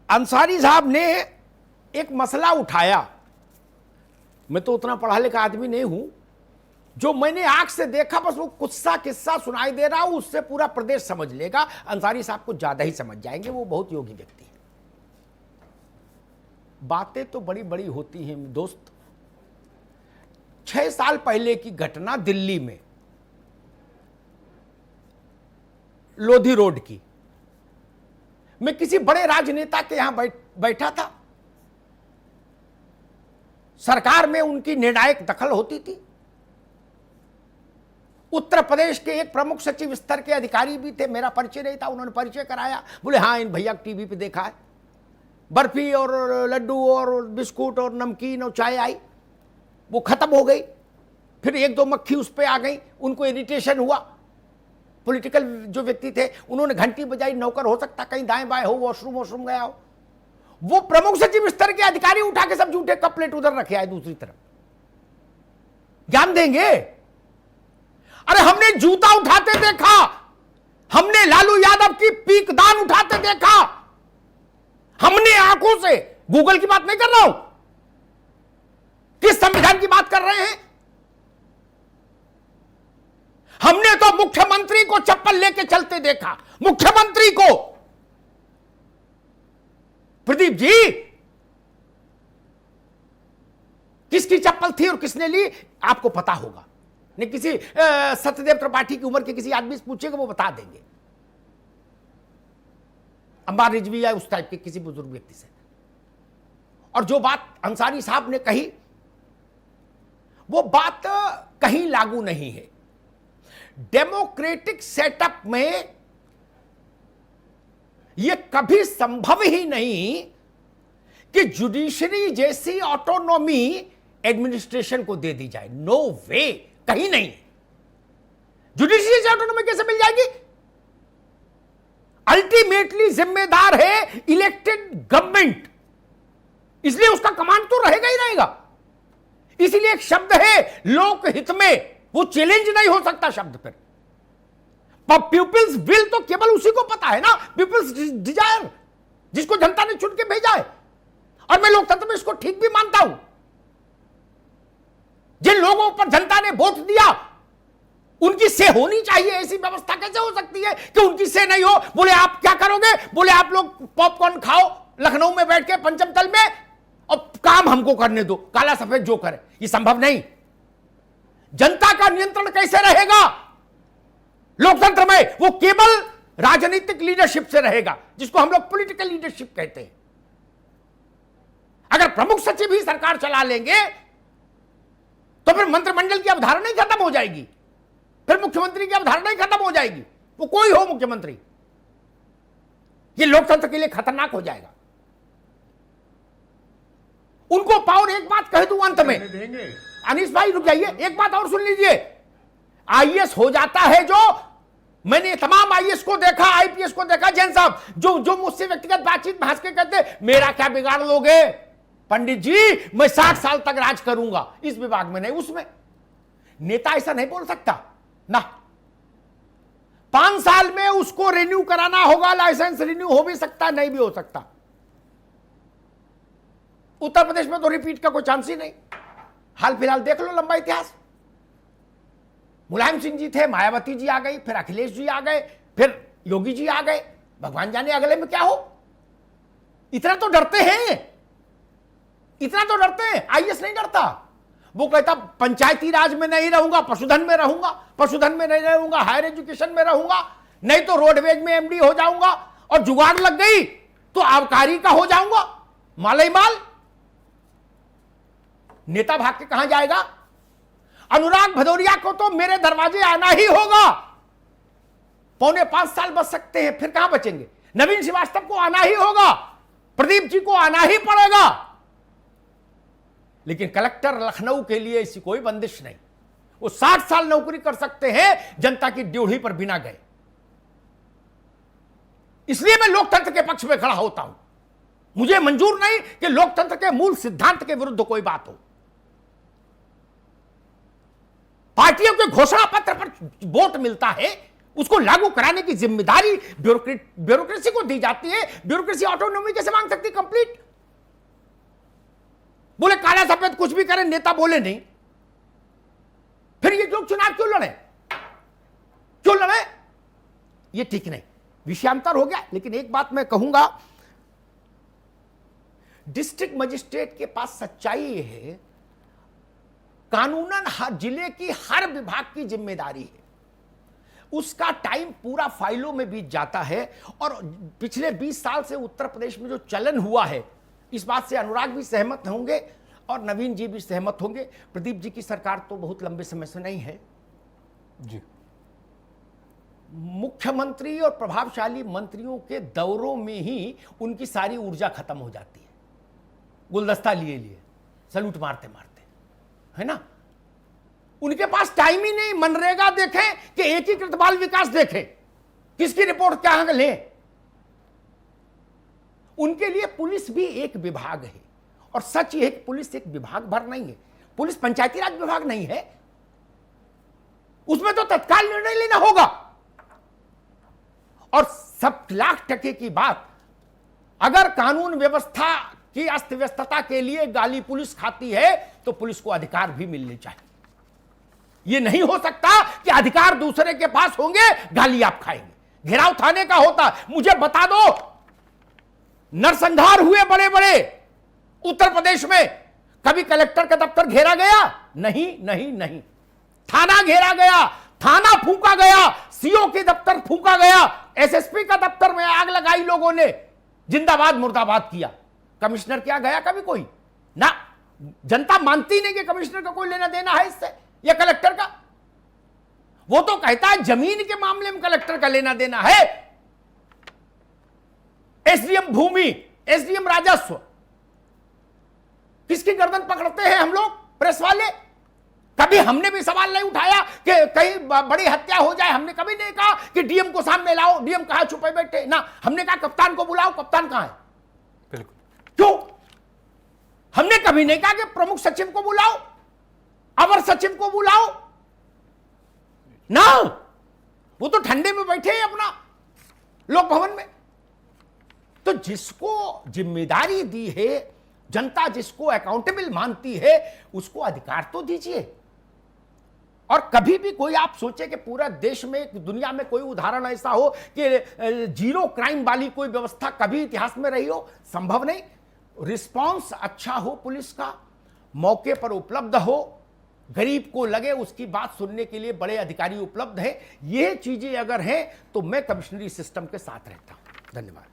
अंसारी साहब ने एक मसला उठाया। मैं तो उतना पढ़ा लिखा आदमी नहीं हूं, जो मैंने आंख से देखा बस वो कुछ सा किस्सा सुनाई दे रहा हूं, उससे पूरा प्रदेश समझ लेगा। अंसारी साहब को ज्यादा ही समझ जाएंगे, वो बहुत योगी व्यक्ति है। बातें तो बड़ी बड़ी होती हैं दोस्त। 6 साल पहले की घटना दिल्ली में लोधी रोड की। मैं किसी बड़े राजनेता के यहां बैठा था। सरकार में उनकी निर्णायक दखल होती थी। उत्तर प्रदेश के एक प्रमुख सचिव स्तर के अधिकारी भी थे, मेरा परिचय नहीं था, उन्होंने परिचय कराया। बोले हाँ इन भैया टीवी पे देखा है, बर्फी और लड्डू और बिस्कुट और नमकीन और चाय आई, वो खत्म हो गई। फिर 1-2 मक्खी उस पर आ गई, उनको इरिटेशन हुआ। पॉलिटिकल जो व्यक्ति थे उन्होंने घंटी बजाई, नौकर हो सकता कहीं दाएं बाएं हो, वॉशरूम गया हो। वो प्रमुख सचिव स्तर के अधिकारी उठा के सब जूठे कप प्लेट उधर रखे आए दूसरी तरफ। ज्ञान देंगे? अरे हमने जूता उठाते देखा, हमने लालू यादव की पीकदान उठाते देखा, हमने आंखों से। गूगल की बात नहीं कर रहा हूं, किस संविधान की बात कर रहे हैं? हमने तो मुख्यमंत्री को चप्पल लेके चलते देखा, मुख्यमंत्री को। प्रदीप जी, किसकी चप्पल थी और किसने ली आपको पता होगा। नहीं किसी सत्यदेव त्रिपाठी की उम्र के किसी आदमी से पूछेगा, वो बता देंगे। अंबार रिजवी या उस टाइप के किसी बुजुर्ग व्यक्ति से। और जो बात अंसारी साहब ने कही, वो बात कहीं लागू नहीं है। डेमोक्रेटिक सेटअप में यह कभी संभव ही नहीं कि जुडिशरी जैसी ऑटोनॉमी एडमिनिस्ट्रेशन को दे दी जाए। नो वे, कहीं नहीं। जुडिशरी से ऑटोनॉमी कैसे मिल जाएगी? अल्टीमेटली जिम्मेदार है इलेक्टेड गवर्नमेंट, इसलिए उसका कमांड तो रहेगा ही रहेगा। इसलिए एक शब्द है लोकहित में, वो चैलेंज नहीं हो सकता शब्द पर। पीपल्स विल तो केवल उसी को पता है ना, पीपल्स डिजायर, जिसको जनता ने चुन के भेजा है। और मैं लोकतंत्र में इसको ठीक भी मानता हूं। जिन लोगों पर जनता ने वोट दिया उनकी से होनी चाहिए। ऐसी व्यवस्था कैसे हो सकती है कि उनकी से नहीं हो? बोले आप क्या करोगे? बोले आप लोग पॉपकॉर्न खाओ लखनऊ में बैठ के पंचम तल में, और काम हमको करने दो, काला सफेद जो करे। ये संभव नहीं। जनता का नियंत्रण कैसे रहेगा लोकतंत्र में? वो केवल राजनीतिक लीडरशिप से रहेगा, जिसको हम लोग पॉलिटिकल लीडरशिप कहते हैं। अगर प्रमुख सचिव ही सरकार चला लेंगे तो फिर मंत्रिमंडल की अवधारणा ही खत्म हो जाएगी, फिर मुख्यमंत्री की अवधारणा ही खत्म हो जाएगी। वो कोई हो मुख्यमंत्री, ये लोकतंत्र के लिए खतरनाक हो जाएगा। उनको पावर, एक बात कह दूं अंत में, अनीस भाई रुक जाइए, एक बात और सुन लीजिए। आईएएस हो जाता है जो, मैंने तमाम आईएएस को देखा, आईपीएस को देखा, जैन साहब जो मुझसे व्यक्तिगत बातचीत में हंस के कहते मेरा क्या बिगाड़ लोगे पंडित जी, मैं 60 साल तक राज करूंगा, इस विभाग में नहीं उसमें। नेता ऐसा नहीं बोल सकता ना। 5 साल में उसको रिन्यू कराना होगा, लाइसेंस रिन्यू हो भी सकता, नहीं भी हो सकता। उत्तर प्रदेश में तो रिपीट का कोई चांस ही नहीं। हाल फिलहाल देख लो लंबा इतिहास। मुलायम सिंह जी थे, मायावती जी आ गई, फिर अखिलेश जी आ गए, फिर योगी जी आ गए। भगवान जाने अगले में क्या हो। इतना तो डरते हैं, इतना तो डरते हैं। आईएएस नहीं डरता। वो कहता पंचायती राज में नहीं रहूंगा, पशुधन में रहूंगा, पशुधन में नहीं रहूंगा, हायर एजुकेशन में रहूंगा, नहीं तो रोडवेज में एमडी हो जाऊंगा, और जुगाड़ लग गई तो आबकारी का हो जाऊंगा। मालई माल। नेता भाग के कहां जाएगा? अनुराग भदौरिया को तो मेरे दरवाजे आना ही होगा। 4.25 साल बच सकते हैं, फिर कहां बचेंगे? नवीन श्रीवास्तव को आना ही होगा, प्रदीप जी को आना ही पड़ेगा। लेकिन कलेक्टर लखनऊ के लिए ऐसी कोई बंदिश नहीं। वो 60 साल नौकरी कर सकते हैं जनता की ड्यूढ़ी पर बिना गए। इसलिए मैं लोकतंत्र के पक्ष में खड़ा होता हूं। मुझे मंजूर नहीं कि लोकतंत्र के मूल सिद्धांत के विरुद्ध कोई बात हो। पार्टियों के घोषणा पत्र पर वोट मिलता है, उसको लागू कराने की जिम्मेदारी ब्यूरोक्रेसी को दी जाती है। ब्यूरोक्रेसी ऑटोनॉमी कैसे मांग सकती कंप्लीट? बोले काला सफेद कुछ भी करें, नेता बोले नहीं, फिर ये लोग चुनाव क्यों लड़े? क्यों लड़े? ये ठीक नहीं, विषयांतर हो गया। लेकिन एक बात मैं कहूंगा, डिस्ट्रिक्ट मजिस्ट्रेट के पास सच्चाई ये है, कानूनन हर जिले की हर विभाग की जिम्मेदारी है, उसका टाइम पूरा फाइलों में बीत जाता है। और पिछले 20 साल से उत्तर प्रदेश में जो चलन हुआ है, इस बात से अनुराग भी सहमत होंगे और नवीन जी भी सहमत होंगे। प्रदीप जी की सरकार तो बहुत लंबे समय से नहीं है जी। मुख्यमंत्री और प्रभावशाली मंत्रियों के दौरों में ही उनकी सारी ऊर्जा खत्म हो जाती है, गुलदस्ता लिए लिए सलूट मारते मारते, है ना। उनके पास टाइम ही नहीं मनरेगा देखें कि एकीकृत बाल विकास देखें, किसकी रिपोर्ट क्या ले। उनके लिए पुलिस भी एक विभाग है, और सच यह है कि पुलिस एक विभाग भर नहीं है, पुलिस पंचायती राज विभाग नहीं है, उसमें तो तत्काल निर्णय लेना होगा। और सब लाख टके की बात, अगर कानून व्यवस्था की अस्त व्यस्तता के लिए गाली पुलिस खाती है तो पुलिस को अधिकार भी मिलने चाहिए। यह नहीं हो सकता कि अधिकार दूसरे के पास होंगे, गाली आप खाएंगे। घेराव थाने का होता, मुझे बता दो, नरसंहार हुए बड़े बड़े उत्तर प्रदेश में, कभी कलेक्टर का दफ्तर घेरा गया? नहीं नहीं नहीं। थाना घेरा गया, थाना फूंका गया, सीओ के दफ्तर फूंका गया, एसएसपी का दफ्तर में आग लगाई लोगों ने, जिंदाबाद मुर्दाबाद किया। कमिश्नर क्या गया कभी कोई? ना, जनता मानती नहीं कि कमिश्नर का कोई लेना देना है इससे या कलेक्टर का। वो तो कहता है जमीन के मामले में कलेक्टर का लेना देना है। एसडीएम भूमि, एसडीएम राजस्व, किसकी गर्दन पकड़ते हैं हम लोग प्रेस वाले? कभी हमने भी सवाल नहीं उठाया कि कहीं बड़ी हत्या हो जाए। हमने कभी नहीं कहा कि डीएम को सामने लाओ, डीएम कहां छुपे बैठे ना। हमने कहा कप्तान को बुलाओ, कप्तान कहां है? बिल्कुल। क्यों? हमने कभी नहीं कहा कि प्रमुख सचिव को बुलाओ, अवर सचिव को बुलाओ ना। वो तो ठंडे में बैठे हैं अपना लोक भवन में। तो जिसको जिम्मेदारी दी है, जनता जिसको अकाउंटेबल मानती है, उसको अधिकार तो दीजिए। और कभी भी कोई आप सोचे कि पूरा देश में, दुनिया में कोई उदाहरण ऐसा हो कि जीरो क्राइम वाली कोई व्यवस्था कभी इतिहास में रही हो? संभव नहीं। रिस्पांस अच्छा हो पुलिस का, मौके पर उपलब्ध हो, गरीब को लगे उसकी बात सुनने के लिए बड़े अधिकारी उपलब्ध हैं। ये चीजें अगर हैं तो मैं कमिश्नरी सिस्टम के साथ रहता हूं। धन्यवाद।